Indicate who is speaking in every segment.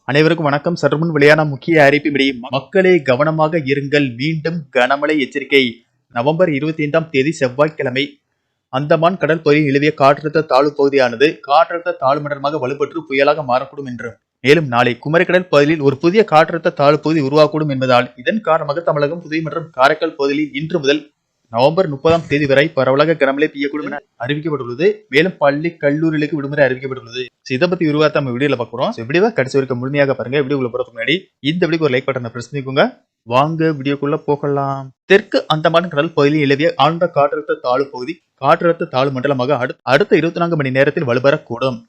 Speaker 1: அனைவருக்கும் வணக்கம். சற்றுமுன் வெளியான முக்கிய அறிவிப்பின்படி மக்களே கவனமாக இருங்கள், மீண்டும் கனமழை எச்சரிக்கை. நவம்பர் 25ஆம் தேதி செவ்வாய்க்கிழமை அந்தமான் கடல் பகுதியில் நிலவிய காற்றழுத்த தாழ்வு பகுதியானது காற்றழுத்த தாழ்வு மண்டலமாக வலுப்பெற்று புயலாக மாறக்கூடும் என்றும், மேலும் நாளை குமரிக்கடல் பகுதியில் ஒரு புதிய காற்றழுத்த தாழ்வு பகுதி உருவாகக்கூடும் என்பதால் இதன் காரணமாக தமிழகம், புதுவை மற்றும் காரைக்கால் பகுதியில் இன்று முதல் நவம்பர் 30ஆம் தேதி வரை பரவலாக கனமழை பெய்யக்கூடும் என அறிவிக்கப்பட்டுள்ளது. மேலும் பள்ளி கல்லூரிகளுக்கு விடுமுறை அறிவிக்கப்பட்டுள்ளது. இதை பத்தி விரிவாக நம்ம வீடியோல பார்க்கிறோம். வீடியோவை கடைசி வரைக்கும் முழுமையாக பாருங்க. வீடியோக்குள்ள போறதுக்கு முன்னாடி இந்த வீடியோக்கு ஒரு லைக் பட்டனை பிரஸ் பண்ணிக்கோங்க. வாங்க வீடியோக்குள்ள போகலாம். தெற்கு அந்தமான் கடல் பகுதியில் நிலவிய ஆழ்ந்த காற்றழுத்த தாழ்வு பகுதி காற்றழுத்த தாழ்வு மண்டலமாக அடுத்த 24 மணி நேரத்தில் வலுப்பெறக்கூடும்.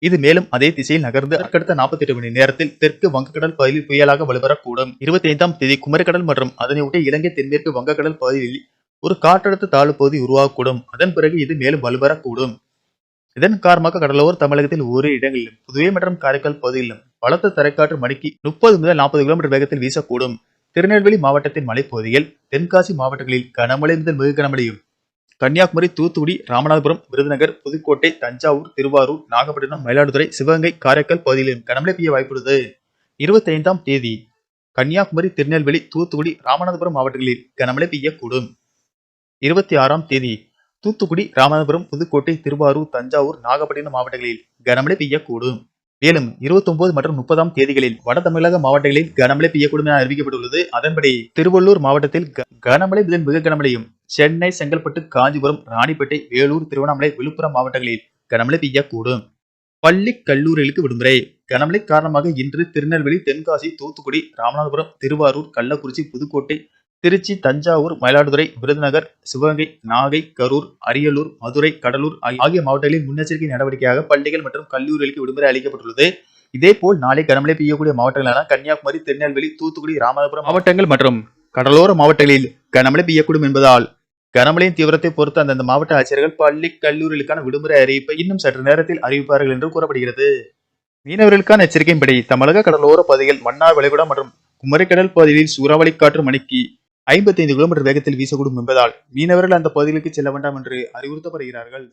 Speaker 1: இது மேலும் அதே திசையில் நகர்ந்து அடுத்த 48 மணி நேரத்தில் தெற்கு வங்கக்கடல் பகுதியில் புயலாக வலுப்பெறக்கூடும். 25ஆம் தேதி குமரிக்கடல் மற்றும் அதனை ஒட்டிய இலங்கை தென்மேற்கு வங்கக்கடல் பகுதியில் ஒரு காற்றழுத்த தாழ்வு பகுதி உருவாகக்கூடும். அதன் பிறகு இது மேலும் வலுப்பெறக்கூடும். இதன் காரணமாக கடலோர தமிழகத்தில் ஒரு இடங்களிலும், புதுவை மற்றும் காரைக்கால் பகுதியிலும் பலத்த தரைக்காற்று மணிக்கு 30 முதல் 40 கிலோமீட்டர் வேகத்தில் வீசக்கூடும். திருநெல்வேலி மாவட்டத்தின் மலைப்பகுதிகள், தென்காசி மாவட்டங்களில் கனமழை முதல் மிக கனமழையும், கன்னியாகுமரி, தூத்துக்குடி, ராமநாதபுரம், விருதுநகர், புதுக்கோட்டை, தஞ்சாவூர், திருவாரூர், நாகப்பட்டினம், மயிலாடுதுறை, சிவகங்கை, காரைக்கால் பகுதியிலும் கனமழை பெய்ய வாய்ப்புள்ளது. 25ஆம் தேதி கன்னியாகுமரி, திருநெல்வேலி, தூத்துக்குடி, ராமநாதபுரம் மாவட்டங்களில் கனமழை பெய்யக்கூடும். 26ஆம் தேதி தூத்துக்குடி, ராமநாதபுரம், புதுக்கோட்டை, திருவாரூர், தஞ்சாவூர், நாகப்பட்டினம் மாவட்டங்களில் கனமழை பெய்யக்கூடும். மேலும் 29 மற்றும் 30ஆம் தேதிகளில் வட தமிழக மாவட்டங்களில் கனமழை பெய்யக்கூடும் என அறிவிக்கப்பட்டுள்ளது. அதன்படி திருவள்ளூர் மாவட்டத்தில் கனமழை முதல் மிக கனமழையும், சென்னை, செங்கல்பட்டு, காஞ்சிபுரம், ராணிப்பேட்டை, வேலூர், திருவண்ணாமலை, விழுப்புரம் மாவட்டங்களில் கனமழை பெய்யக்கூடும். பள்ளி கல்லூரிகளுக்கு விடுமுறை. கனமழை காரணமாக இன்று திருநெல்வேலி, தென்காசி, தூத்துக்குடி, ராமநாதபுரம், திருவாரூர், கள்ளக்குறிச்சி, புதுக்கோட்டை, திருச்சி, தஞ்சாவூர், மயிலாடுதுறை, விருதுநகர், சிவகங்கை, நாகை, கரூர், அரியலூர், மதுரை, கடலூர் ஆகிய மாவட்டங்களில் முன்னெச்சரிக்கை நடவடிக்கையாக பள்ளிகள் மற்றும் கல்லூரிகளுக்கு விடுமுறை அளிக்கப்பட்டுள்ளது. இதேபோல் நாளை கனமழை பெய்யக்கூடிய மாவட்டங்களான கன்னியாகுமரி, திருநெல்வேலி, தூத்துக்குடி, ராமநாதபுரம் மாவட்டங்கள் மற்றும் கடலோர மாவட்டங்களில் கனமழை பெய்யக்கூடும் என்பதால் கனமழையின் தீவிரத்தை பொறுத்து அந்தந்த மாவட்ட ஆட்சியர்கள் பள்ளி கல்லூரிகளுக்கான விடுமுறை அறிவிப்பை இன்னும் சற்று நேரத்தில் அறிவிப்பார்கள் என்று கூறப்படுகிறது. மீனவர்களுக்கான எச்சரிக்கையின்படி தமிழக கடலோர பகுதிகள், மன்னார் வளைகுடா மற்றும் குமரிக்கடல் பகுதிகளில் சூறாவளி காற்று மணிக்கு 55 கிலோமீட்டர் வேகத்தில் வீசக்கூடும் என்பதால் மீனவர்கள் அந்த பகுதிகளுக்கு செல்ல வேண்டாம் என்று அறிவுறுத்தப்படுகிறார்கள்.